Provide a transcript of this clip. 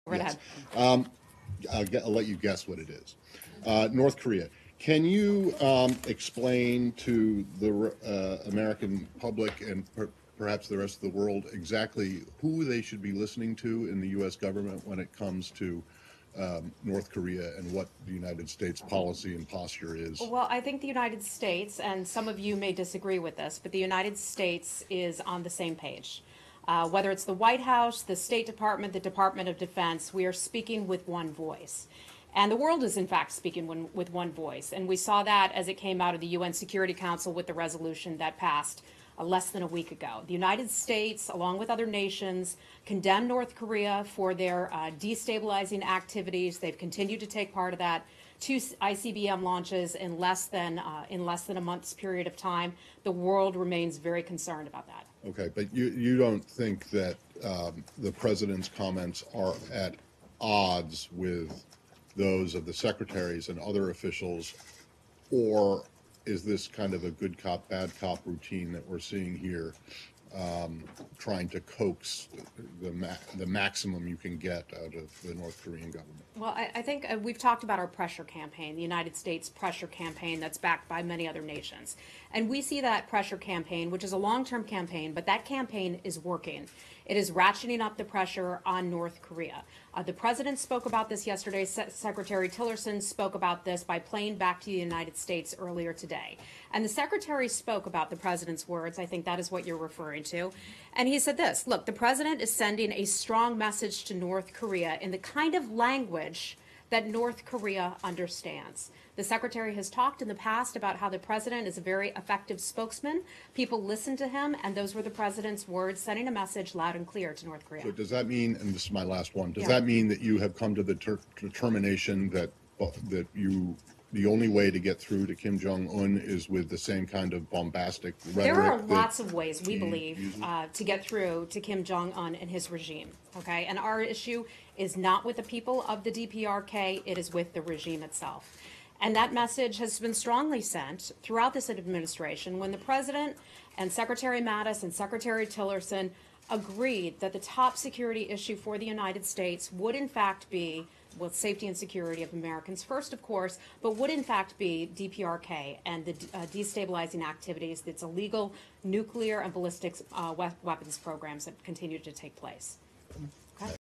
Right Yes. ahead. I'll let you guess what it is. North Korea. Can you explain to the American public and perhaps the rest of the world exactly who they should be listening to in the U.S. government when it comes to North Korea and what the United States policy and posture is? Well, I think the United States, and some of you may disagree with this, but the United States is on the same page. Whether it's the White House, the State Department, the Department of Defense, we are speaking with one voice. And the world is, in fact, speaking with one voice. And we saw that as it came out of the UN Security Council with the resolution that passed less than a week ago. The United States, along with other nations, condemned North Korea for their destabilizing activities. They've continued to take part of that. 2 ICBM launches in less than a month's period of time. The world remains very concerned about that. Okay, but you don't think that the president's comments are at odds with those of the secretaries and other officials, or is this kind of a good cop, bad cop routine that we're seeing here, trying to coax the maximum you can get out of the North Korean government? Well, I think we've talked about our pressure campaign, the United States pressure campaign that's backed by many other nations. And we see that pressure campaign, which is a long-term campaign, but that campaign is working. It is ratcheting up the pressure on North Korea. The president spoke about this yesterday. Secretary Tillerson spoke about this by playing back to the United States earlier today. And the secretary spoke about the president's words. I think that is what you're referring to. And he said this, look, the president is sending a strong message to North Korea in the kind of language that North Korea understands. The secretary has talked in the past about how the president is a very effective spokesman. People listen to him, and those were the president's words, sending a message loud and clear to North Korea. So does that mean, and this is my last one, does that mean that you have come to the determination that the only way to get through to Kim Jong-un is with the same kind of bombastic rhetoric? There are lots of ways, we believe, to get through to Kim Jong-un and his regime, okay? And our issue is not with the people of the DPRK, it is with the regime itself. And that message has been strongly sent throughout this administration when the president and Secretary Mattis and Secretary Tillerson agreed that the top security issue for the United States would in fact be, well, safety and security of Americans first, of course, but would in fact be DPRK and the destabilizing activities, its illegal nuclear and ballistic weapons programs that continue to take place.